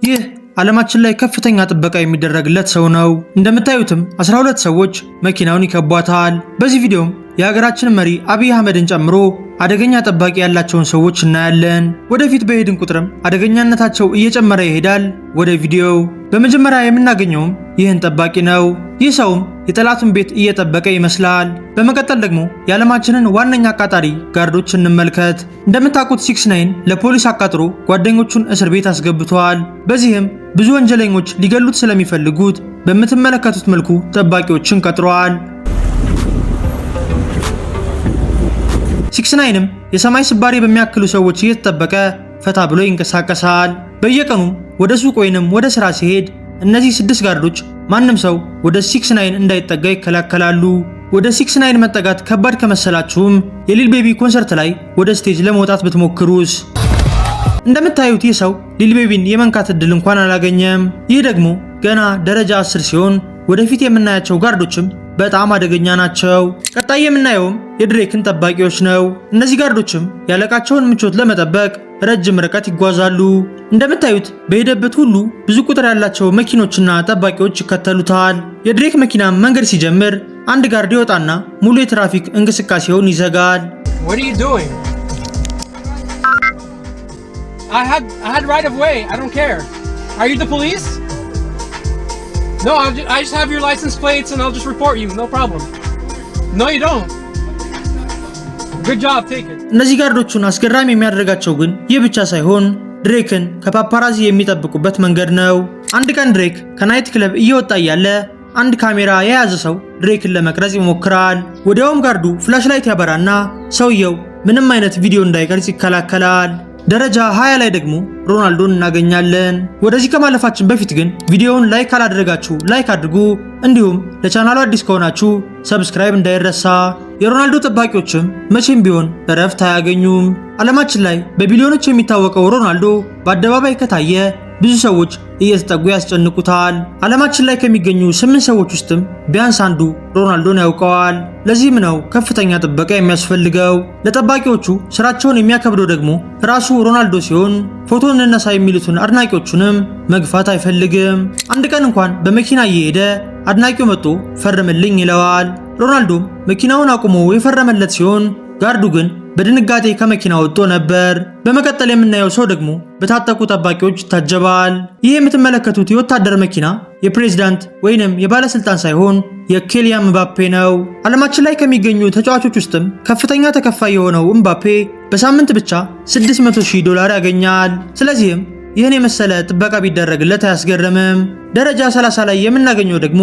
ይህ ዓለማችን ላይ ከፍተኛ ጥበቃ የሚደረግለት ሰው ነው። እንደምታዩትም 12 ሰዎች መኪናውን ይከቧታል። በዚህ ቪዲዮም የሀገራችን መሪ አብይ አህመድን ጨምሮ አደገኛ ጠባቂ ያላቸውን ሰዎች እናያለን። ወደፊት በሄድን ቁጥርም አደገኛነታቸው እየጨመረ ይሄዳል። ወደ ቪዲዮው በመጀመሪያ የምናገኘውም ይህን ጠባቂ ነው። ይህ ሰውም የጠላቱን ቤት እየጠበቀ ይመስላል። በመቀጠል ደግሞ የዓለማችንን ዋነኛ አቃጣሪ ጋርዶች እንመልከት። እንደምታውቁት 6ix9ine ለፖሊስ አቃጥሮ ጓደኞቹን እስር ቤት አስገብቷል። በዚህም ብዙ ወንጀለኞች ሊገሉት ስለሚፈልጉት በምትመለከቱት መልኩ ጠባቂዎችን ቀጥሯል። 6ix9ineም የሰማይ ስባሪ በሚያክሉ ሰዎች እየተጠበቀ ፈታ ብሎ ይንቀሳቀሳል። በየቀኑም ወደ ሱቅ ወይንም ወደ ስራ ሲሄድ እነዚህ 6 ጋርዶች ማንም ሰው ወደ 6ix9ine እንዳይጠጋ ይከላከላሉ። ወደ 6ix9ine መጠጋት ከባድ ከመሰላችሁም የሊል ቤቢ ኮንሰርት ላይ ወደ ስቴጅ ለመውጣት ብትሞክሩስ? እንደምታዩት ይህ ሰው ሊል ቤቢን የመንካት እድል እንኳን አላገኘም። ይህ ደግሞ ገና ደረጃ 10 ሲሆን ወደፊት የምናያቸው ጋርዶችም በጣም አደገኛ ናቸው። ቀጣይ የምናየውም የድሬክን ጠባቂዎች ነው። እነዚህ ጋርዶችም ያለቃቸውን ምቾት ለመጠበቅ ረጅም ርቀት ይጓዛሉ። እንደምታዩት በሄደበት ሁሉ ብዙ ቁጥር ያላቸው መኪኖችና ጠባቂዎች ይከተሉታል። የድሬክ መኪና መንገድ ሲጀምር አንድ ጋርድ ይወጣና ሙሉ የትራፊክ እንቅስቃሴውን ይዘጋል። I had right of way. I don't care. Are you the police? No, I just have your license plates and I'll just report you. No problem. No, you don't. Good job, take it. እነዚህ ጋርዶቹን አስገራሚ የሚያደርጋቸው ግን ይህ ብቻ ሳይሆን ድሬክን ከፓፓራዚ የሚጠብቁበት መንገድ ነው። አንድ ቀን ድሬክ ከናይት ክለብ እየወጣ እያለ አንድ ካሜራ የያዘ ሰው ድሬክን ለመቅረጽ ይሞክራል። ወዲያውም ጋርዱ ፍላሽ ላይት ያበራና ሰውየው ምንም አይነት ቪዲዮ እንዳይቀርጽ ይከላከላል። ደረጃ 20 ላይ ደግሞ ሮናልዶን እናገኛለን። ወደዚህ ከማለፋችን በፊት ግን ቪዲዮውን ላይክ ካላደረጋችሁ ላይክ አድርጉ፣ እንዲሁም ለቻናሉ አዲስ ከሆናችሁ ሰብስክራይብ እንዳይረሳ። የሮናልዶ ጠባቂዎችም መቼም ቢሆን እረፍት አያገኙም። ዓለማችን ላይ በቢሊዮኖች የሚታወቀው ሮናልዶ በአደባባይ ከታየ ብዙ ሰዎች እየተጠጉ ያስጨንቁታል። ዓለማችን ላይ ከሚገኙ 8 ሰዎች ውስጥም ቢያንስ አንዱ ሮናልዶን ያውቀዋል። ለዚህም ነው ከፍተኛ ጥበቃ የሚያስፈልገው። ለጠባቂዎቹ ስራቸውን የሚያከብደው ደግሞ ራሱ ሮናልዶ ሲሆን ፎቶ እንነሳ የሚሉትን አድናቂዎቹንም መግፋት አይፈልግም። አንድ ቀን እንኳን በመኪና እየሄደ አድናቂው መጥቶ ፈርምልኝ ይለዋል። ሮናልዶም መኪናውን አቁሞ የፈረመለት ሲሆን ጋርዱ ግን በድንጋጤ ከመኪና ወጥቶ ነበር። በመቀጠል የምናየው ሰው ደግሞ በታጠቁ ጠባቂዎች ይታጀባል። ይህ የምትመለከቱት የወታደር መኪና የፕሬዝዳንት ወይንም የባለስልጣን ሳይሆን የኬሊያን ምባፔ ነው። ዓለማችን ላይ ከሚገኙ ተጫዋቾች ውስጥም ከፍተኛ ተከፋይ የሆነው ምባፔ በሳምንት ብቻ $600,000 ያገኛል። ስለዚህም ይህን የመሰለ ጥበቃ ቢደረግለት አያስገርምም። ደረጃ 30 ላይ የምናገኘው ደግሞ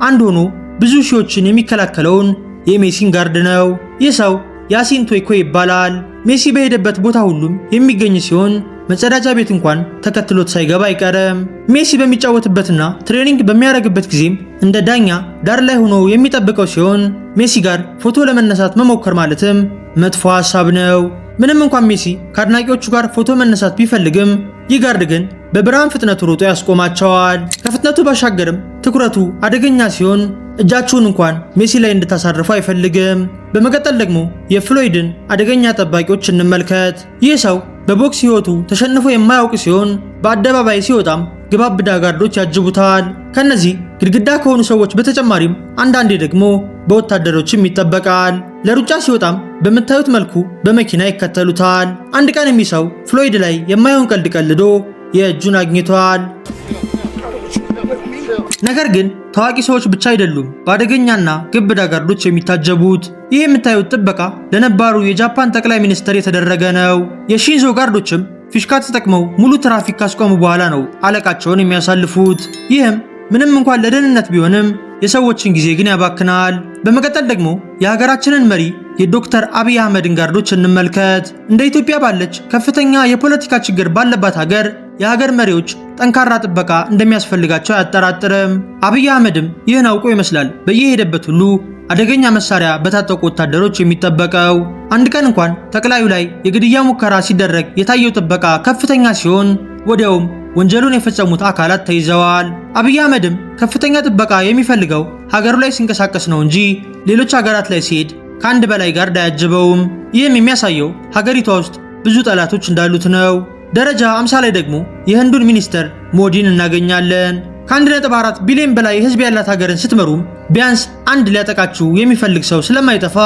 አንድ ሆኖ ብዙ ሺዎችን የሚከላከለውን የሜሲን ጋርድ ነው። ይህ ሰው ያሲን ቶይኮ ይባላል። ሜሲ በሄደበት ቦታ ሁሉም የሚገኝ ሲሆን መጸዳጃ ቤት እንኳን ተከትሎት ሳይገባ አይቀርም። ሜሲ በሚጫወትበትና ትሬኒንግ በሚያደርግበት ጊዜም እንደ ዳኛ ዳር ላይ ሆኖ የሚጠብቀው ሲሆን ሜሲ ጋር ፎቶ ለመነሳት መሞከር ማለትም መጥፎ ሐሳብ ነው። ምንም እንኳን ሜሲ ከአድናቂዎቹ ጋር ፎቶ መነሳት ቢፈልግም ይህ ጋርድ ግን በብርሃን ፍጥነቱ ሮጦ ያስቆማቸዋል። ከፍጥነቱ ባሻገርም ትኩረቱ አደገኛ ሲሆን እጃችሁን እንኳን ሜሲ ላይ እንድታሳርፉ አይፈልግም። በመቀጠል ደግሞ የፍሎይድን አደገኛ ጠባቂዎች እንመልከት። ይህ ሰው በቦክስ ህይወቱ ተሸንፎ የማያውቅ ሲሆን በአደባባይ ሲወጣም ግባብዳ ጋርዶች ያጅቡታል። ከነዚህ ግድግዳ ከሆኑ ሰዎች በተጨማሪም አንዳንዴ ደግሞ በወታደሮችም ይጠበቃል። ለሩጫ ሲወጣም በምታዩት መልኩ በመኪና ይከተሉታል። አንድ ቀን የሚሰው ፍሎይድ ላይ የማይሆን ቀልድ ቀልዶ የእጁን አግኝቷል። ነገር ግን ታዋቂ ሰዎች ብቻ አይደሉም በአደገኛና ግብዳ ጋርዶች የሚታጀቡት። ይህ የምታዩት ጥበቃ ለነባሩ የጃፓን ጠቅላይ ሚኒስትር የተደረገ ነው። የሺንዞ ጋርዶችም ፊሽካ ተጠቅመው ሙሉ ትራፊክ ካስቆሙ በኋላ ነው አለቃቸውን የሚያሳልፉት። ይህም ምንም እንኳን ለደህንነት ቢሆንም የሰዎችን ጊዜ ግን ያባክናል። በመቀጠል ደግሞ የሀገራችንን መሪ የዶክተር አብይ አህመድን ጋርዶች እንመልከት። እንደ ኢትዮጵያ ባለች ከፍተኛ የፖለቲካ ችግር ባለባት ሀገር የሀገር መሪዎች ጠንካራ ጥበቃ እንደሚያስፈልጋቸው አያጠራጥርም። አብይ አህመድም ይህን አውቆ ይመስላል በየሄደበት ሁሉ አደገኛ መሳሪያ በታጠቁ ወታደሮች የሚጠበቀው። አንድ ቀን እንኳን ጠቅላዩ ላይ የግድያ ሙከራ ሲደረግ የታየው ጥበቃ ከፍተኛ ሲሆን ወዲያውም ወንጀሉን የፈጸሙት አካላት ተይዘዋል። አብይ አህመድም ከፍተኛ ጥበቃ የሚፈልገው ሀገሩ ላይ ሲንቀሳቀስ ነው እንጂ ሌሎች ሀገራት ላይ ሲሄድ ከአንድ በላይ ጋርድ አያጅበውም። ይህም የሚያሳየው ሀገሪቷ ውስጥ ብዙ ጠላቶች እንዳሉት ነው። ደረጃ 50 ላይ ደግሞ የህንዱን ሚኒስተር ሞዲን እናገኛለን። ከ1.4 ቢሊዮን በላይ ህዝብ ያላት ሀገርን ስትመሩም ቢያንስ አንድ ሊያጠቃችሁ የሚፈልግ ሰው ስለማይጠፋ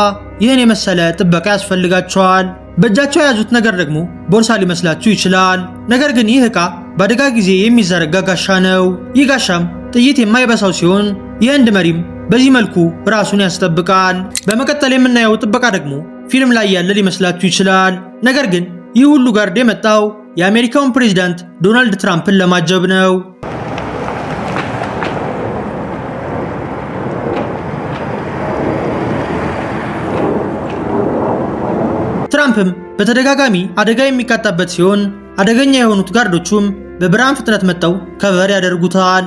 ይህን የመሰለ ጥበቃ ያስፈልጋቸዋል። በእጃቸው የያዙት ነገር ደግሞ ቦርሳ ሊመስላችሁ ይችላል። ነገር ግን ይህ ዕቃ በአደጋ ጊዜ የሚዘረጋ ጋሻ ነው። ይህ ጋሻም ጥይት የማይበሳው ሲሆን የህንድ መሪም በዚህ መልኩ ራሱን ያስጠብቃል። በመቀጠል የምናየው ጥበቃ ደግሞ ፊልም ላይ ያለ ሊመስላችሁ ይችላል። ነገር ግን ይህ ሁሉ ጋርድ የመጣው የአሜሪካውን ፕሬዝዳንት ዶናልድ ትራምፕን ለማጀብ ነው። ትራምፕም በተደጋጋሚ አደጋ የሚቃጣበት ሲሆን አደገኛ የሆኑት ጋርዶቹም በብርሃን ፍጥነት መጥተው ከቨር ያደርጉታል።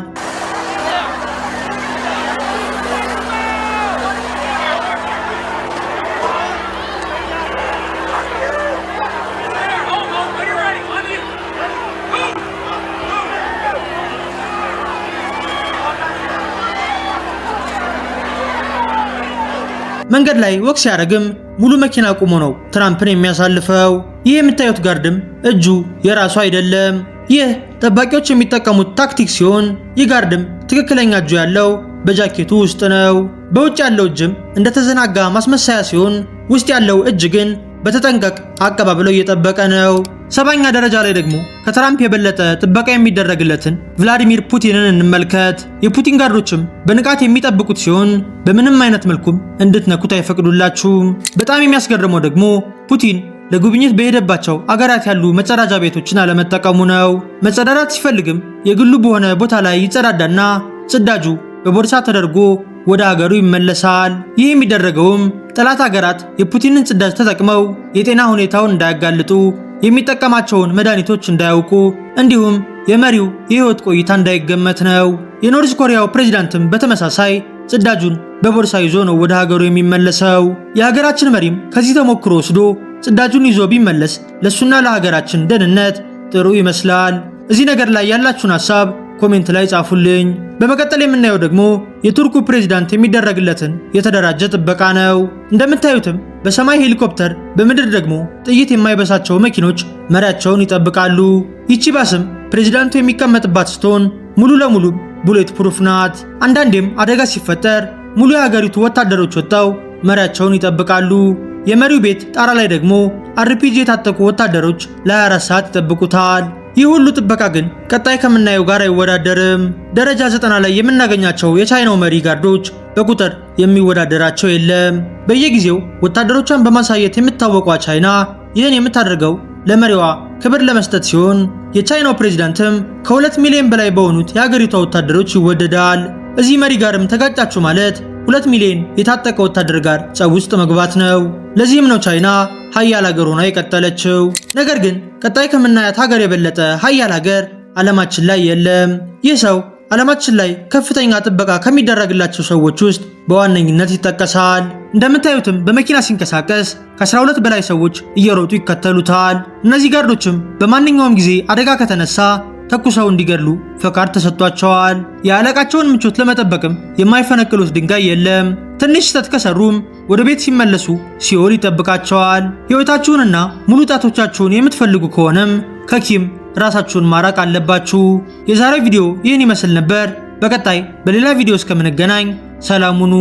መንገድ ላይ ወክ ሲያደርግም ሙሉ መኪና ቆሞ ነው ትራምፕን የሚያሳልፈው። ይህ የምታዩት ጋርድም እጁ የራሱ አይደለም። ይህ ጠባቂዎች የሚጠቀሙት ታክቲክ ሲሆን ይህ ጋርድም ትክክለኛ እጁ ያለው በጃኬቱ ውስጥ ነው። በውጭ ያለው እጅም እንደተዘናጋ ማስመሰያ ሲሆን ውስጥ ያለው እጅ ግን በተጠንቀቅ አቀባብለው እየጠበቀ ነው። 7ኛ ደረጃ ላይ ደግሞ ከትራምፕ የበለጠ ጥበቃ የሚደረግለትን ቭላዲሚር ፑቲንን እንመልከት። የፑቲን ጋርዶችም በንቃት የሚጠብቁት ሲሆን በምንም አይነት መልኩም እንድትነኩት አይፈቅዱላችሁም። በጣም የሚያስገርመው ደግሞ ፑቲን ለጉብኝት በሄደባቸው አገራት ያሉ መጸዳጃ ቤቶችን አለመጠቀሙ ነው። መጸዳዳት ሲፈልግም የግሉ በሆነ ቦታ ላይ ይጸዳዳና ጽዳጁ በቦርሳ ተደርጎ ወደ ሀገሩ ይመለሳል። ይህ የሚደረገውም ጠላት ሀገራት የፑቲንን ጽዳጅ ተጠቅመው የጤና ሁኔታውን እንዳያጋልጡ፣ የሚጠቀማቸውን መድኃኒቶች እንዳያውቁ፣ እንዲሁም የመሪው የህይወት ቆይታ እንዳይገመት ነው። የኖርዝ ኮሪያው ፕሬዝዳንትም በተመሳሳይ ጽዳጁን በቦርሳ ይዞ ነው ወደ ሀገሩ የሚመለሰው። የሀገራችን መሪም ከዚህ ተሞክሮ ወስዶ ጽዳጁን ይዞ ቢመለስ ለሱና ለሀገራችን ደህንነት ጥሩ ይመስላል። እዚህ ነገር ላይ ያላችሁን ሐሳብ ኮሜንት ላይ ጻፉልኝ። በመቀጠል የምናየው ደግሞ የቱርኩ ፕሬዝዳንት የሚደረግለትን የተደራጀ ጥበቃ ነው። እንደምታዩትም በሰማይ ሄሊኮፕተር፣ በምድር ደግሞ ጥይት የማይበሳቸው መኪኖች መሪያቸውን ይጠብቃሉ። ይቺ ባስም ፕሬዝዳንቱ የሚቀመጥባት ስትሆን ሙሉ ለሙሉ ቡሌት ፕሩፍ ናት። አንዳንዴም አደጋ ሲፈጠር ሙሉ የሀገሪቱ ወታደሮች ወጥተው መሪያቸውን ይጠብቃሉ። የመሪው ቤት ጣራ ላይ ደግሞ አርፒጂ የታጠቁ ወታደሮች ለ24 ሰዓት ይጠብቁታል። ይህ ሁሉ ጥበቃ ግን ቀጣይ ከምናየው ጋር አይወዳደርም። ደረጃ 90 ላይ የምናገኛቸው የቻይናው መሪ ጋርዶች በቁጥር የሚወዳደራቸው የለም። በየጊዜው ወታደሮቿን በማሳየት የምትታወቋ ቻይና ይህን የምታደርገው ለመሪዋ ክብር ለመስጠት ሲሆን የቻይናው ፕሬዝዳንትም ከ2 ሚሊዮን በላይ በሆኑት የሀገሪቷ ወታደሮች ይወደዳል። እዚህ መሪ ጋርም ተጋጫችሁ ማለት 2 ሚሊዮን የታጠቀ ወታደር ጋር ጸብ ውስጥ መግባት ነው። ለዚህም ነው ቻይና ሀያል ሀገር ሆና የቀጠለችው። ነገር ግን ቀጣይ ከምናያት ሀገር የበለጠ ሀያል ሀገር ዓለማችን ላይ የለም። ይህ ሰው ዓለማችን ላይ ከፍተኛ ጥበቃ ከሚደረግላቸው ሰዎች ውስጥ በዋነኝነት ይጠቀሳል። እንደምታዩትም በመኪና ሲንቀሳቀስ ከ12 በላይ ሰዎች እየሮጡ ይከተሉታል። እነዚህ ጋርዶችም በማንኛውም ጊዜ አደጋ ከተነሳ ተኩሰው እንዲገድሉ ፈቃድ ተሰጥቷቸዋል። የአለቃቸውን ምቾት ለመጠበቅም የማይፈነቅሉት ድንጋይ የለም። ትንሽ ስህተት ከሰሩም ወደ ቤት ሲመለሱ ሲኦል ይጠብቃቸዋል። ሕይወታችሁንና ሙሉ ጣቶቻችሁን የምትፈልጉ ከሆነም ከኪም ራሳችሁን ማራቅ አለባችሁ። የዛሬው ቪዲዮ ይህን ይመስል ነበር። በቀጣይ በሌላ ቪዲዮ እስከምንገናኝ ሰላም ሁኑ።